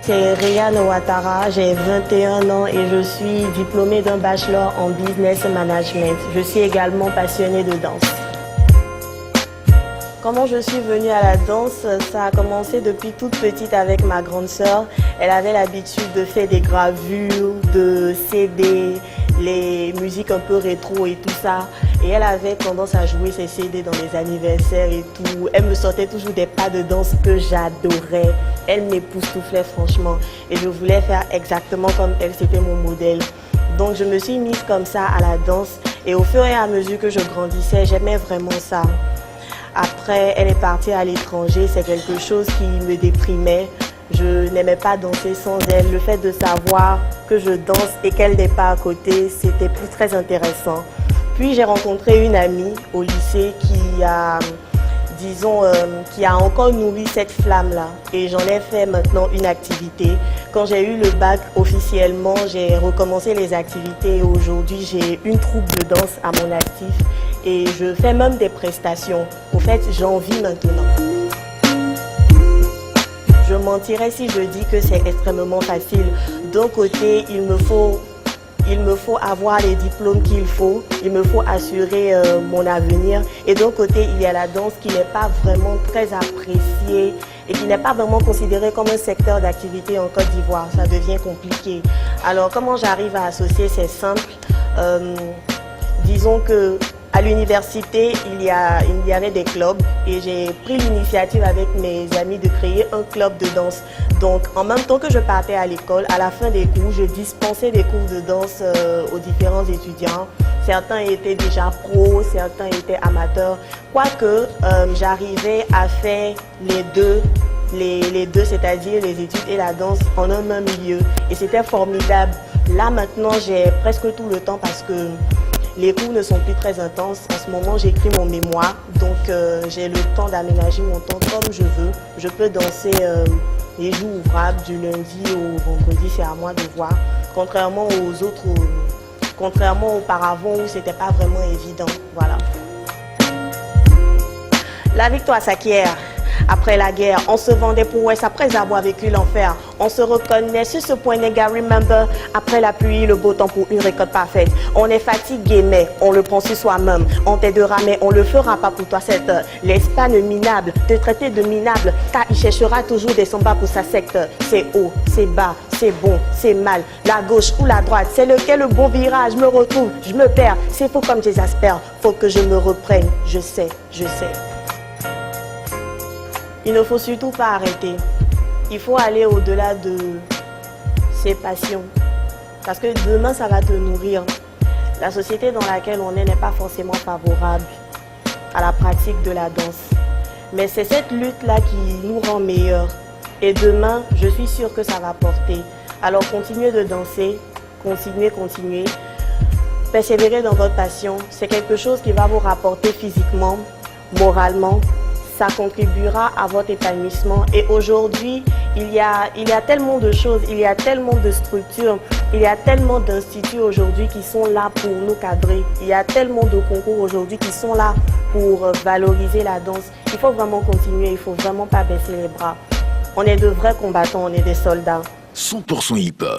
C'est Ryan Ouattara, j'ai 21 ans et je suis diplômée d'un bachelor en business management. Je suis également passionnée de danse. Comment je suis venue à la danse? Ça a commencé depuis toute petite avec ma grande sœur. Elle avait l'habitude de faire des gravures, de CD, les musiques un peu rétro et tout ça. Et elle avait tendance à jouer ses CD dans les anniversaires et tout. Elle me sortait toujours des pas de danse que j'adorais. Elle m'époustouflait franchement. Et je voulais faire exactement comme elle, c'était mon modèle. Donc je me suis mise comme ça à la danse. Et au fur et à mesure que je grandissais, j'aimais vraiment ça. Après, elle est partie à l'étranger, c'est quelque chose qui me déprimait. Je n'aimais pas danser sans elle. Le fait de savoir que je danse et qu'elle n'est pas à côté, c'était plus très intéressant. Puis j'ai rencontré une amie au lycée qui a, qui a encore nourri cette flamme-là. Et j'en ai fait maintenant une activité. Quand j'ai eu le bac officiellement, j'ai recommencé les activités. Aujourd'hui, j'ai une troupe de danse à mon actif. Et je fais même des prestations. Au fait, j'en vis maintenant. Je mentirais si je dis que c'est extrêmement facile. D'un côté, il me faut avoir les diplômes qu'il faut. Il me faut assurer mon avenir. Et d'un côté, il y a la danse qui n'est pas vraiment très appréciée et qui n'est pas vraiment considérée comme un secteur d'activité en Côte d'Ivoire. Ça devient compliqué. Alors, comment j'arrive à associer? C'est simple. Disons que à l'université, il y avait des clubs et j'ai pris l'initiative avec mes amis de créer un club de danse. Donc, en même temps que je partais à l'école, à la fin des cours, je dispensais des cours de danse aux différents étudiants. Certains étaient déjà pros, certains étaient amateurs. Quoique, j'arrivais à faire les deux, c'est-à-dire les études et la danse en un même milieu. Et c'était formidable. Là, maintenant, j'ai presque tout le temps parce que les cours ne sont plus très intenses. En ce moment, j'écris mon mémoire, donc j'ai le temps d'aménager mon temps comme je veux. Je peux danser les jours ouvrables, du lundi au vendredi, c'est à moi de voir. Contrairement auparavant où c'était pas vraiment évident. Voilà. La victoire s'acquiert. Après la guerre, on se vendait pour West après avoir vécu l'enfer. On se reconnaît sur ce point, nigga, remember. Après la pluie, le beau temps pour une récolte parfaite. On est fatigué, mais on le prend sur soi-même. On t'aidera, mais on le fera pas pour toi cette heure. L'Espagne minable, te traiter de minable, car il cherchera toujours des sambas pour sa secte. C'est haut, c'est bas, c'est bon, c'est mal. La gauche ou la droite, c'est lequel le bon virage? Me retrouve, je me perds. C'est faux comme des asperges. Faut que je me reprenne. Je sais, je sais. Il ne faut surtout pas arrêter. Il faut aller au-delà de ses passions. Parce que demain, ça va te nourrir. La société dans laquelle on est n'est pas forcément favorable à la pratique de la danse. Mais c'est cette lutte-là qui nous rend meilleurs. Et demain, je suis sûre que ça va porter. Alors continuez de danser, continuez. Persévérez dans votre passion. C'est quelque chose qui va vous rapporter physiquement, moralement. Ça contribuera à votre épanouissement. Et aujourd'hui, il y a tellement de choses, il y a tellement de structures, il y a tellement d'instituts aujourd'hui qui sont là pour nous cadrer. Il y a tellement de concours aujourd'hui qui sont là pour valoriser la danse. Il faut vraiment continuer, il ne faut vraiment pas baisser les bras. On est de vrais combattants, on est des soldats. 100% hip-hop.